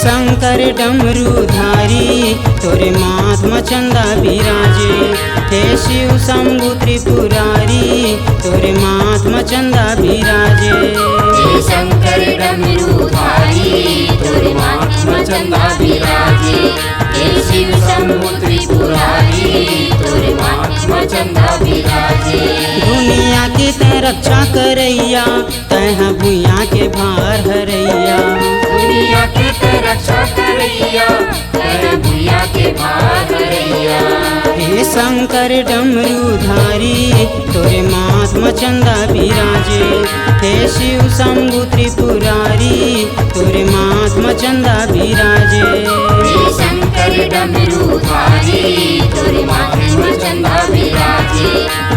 शंकर डमरूधारी तोरे महात्मा चंदा विराजे। हे शिव शंभु त्रिपुरारी तोरे महात्मा चंदा विराजे। हे शंकर डमरूधारी तोरे महात्मा चंदा विराजे। हे शिव शंभु त्रिपुरारी तोरे महात्मा चंदा विराजे। दुनिया के तै रक्षा करैया तैहा भुइया के भार हरैया। दुनिया के तै रक्षा करैया तै भुइया के भार हरैया। हे शंकर डमरूधारी तोरे महात्मा चंदा विराजे। हे शिव शंभु त्रिपुरारी तोरे महात्मा चंदा विराजे। हे शंकर डमरूधारी तोरे महात्मा चंदा विराजे।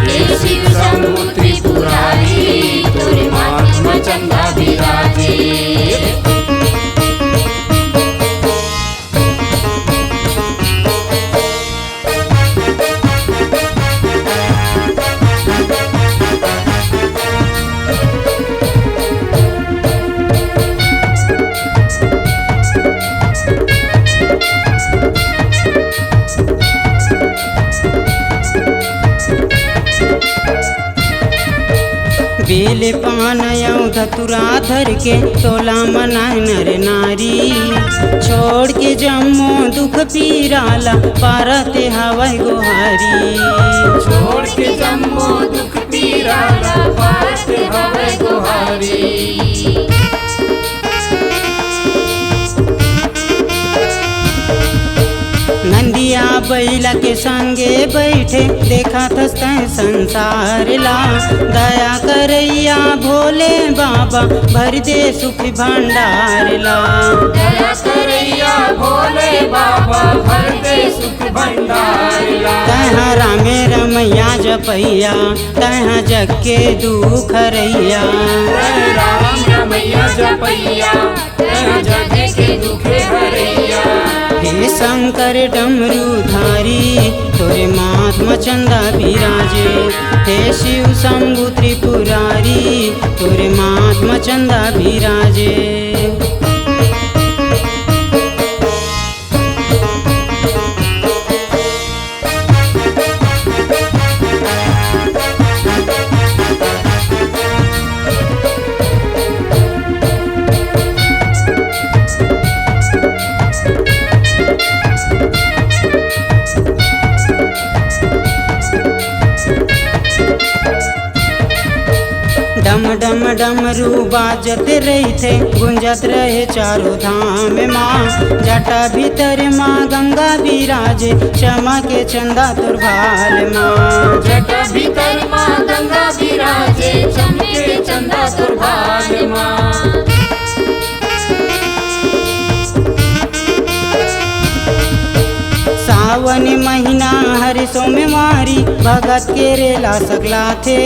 हे शिव शंभु त्रिपुरारी तोरे महात्मा चंदा विराजे। बेल पान धतुरा धर के तोला मनाए नर नारी। छोड़ के जम्मो दुख पीराला पारते हवाई गोहारी। छोड़ के जम्मो दुख पीराला पारते हवाई गोहारी। नंदिया बैला के संगे बैठे देखा थस्ते संसार ला। दया करैया भोले बाबा भर दे सुख भंडार ला। दया करैया भोले बाबा भर दे सुख भंडार ला। तैहा रामे रमैया जपैया तैहा जग के दुख हरैया। राम रमैया जपैया तैहा जग के दुख हरैया। हे शंकर डमरूधारी तोरे महात्मा चंदा विराजे। हे शिव शंभु त्रिपुरारी तोरे महात्मा चंदा विराजे। डम डम डमरू बाजत रही गुंजत रहे चारों धाम माँ। जटा भीतर माँ गंगा विराजे चमा के चंदा तुरभाल माँ। जटा भीतर माँ गंगा विराजे चमके चंदा तुरभाल माँ। सावन महीना हर सोमवारी भगत के रेला सकला थे।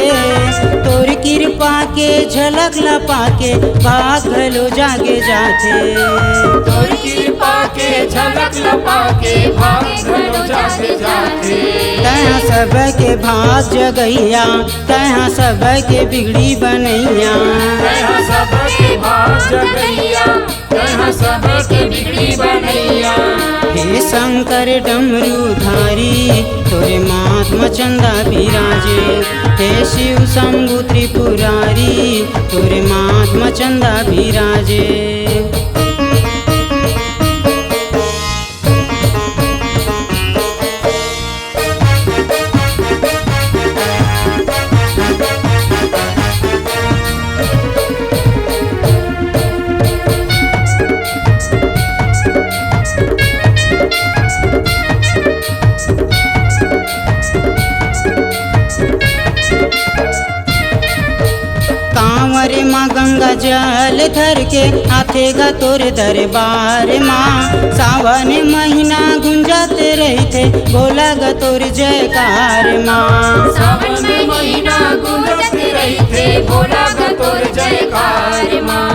तोर कृपा के झलक लपा के भाग भलो जागे जाते। तोर कृपा के झलक लपा के भाग भलो जागे जाते। तैहा सब के भाग जगैया तैहा सब के बिगड़ी बनैया। तैहा सब के भाग जगैया तैहा सब के बिगड़ी बनैया। हे शंकर डमरूधारी तोरे महात्मा चंदा विराजे। हे शिव शंभु त्रिपुरारी तोरे महात्मा चंदा विराजे। कांवरे माँ गंगा जल धर के आथेगा तोरे दरबार माँ। सावन महीना गुंजाते रहते बोला गा तोर जयकार माँ। सावन में महीना गुंजते रहते बोला गा तोर जयकार माँ।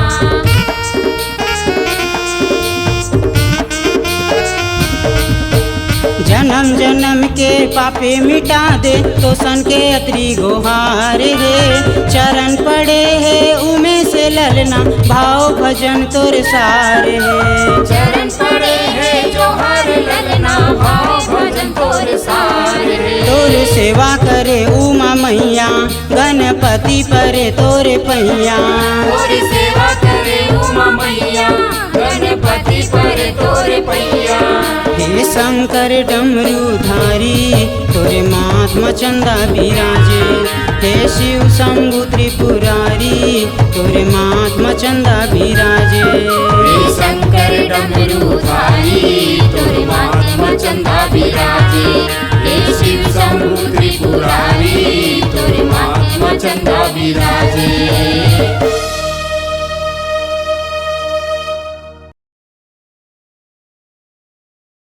जन्म जन्म के पापे मिटा दे तो सन के अतरी गोहार रे। चरण पड़े है उमे से ललना भाव भजन तोरे सारे है। चरण पड़े है जो हर ललना भाव भजन तोर सारे तोरे सेवा करे उमा मैया गणपति परे तोरे पैया। तोरी सेवा करे उमा मैया गणपति पर तोरे पैया। हे शंकर डमरूधारी तोरे महात्मा चंदा विराजे। हे शिव शंभु त्रिपुरारी तोरे महात्मा चंदा विराजे। हे शंकर डमरू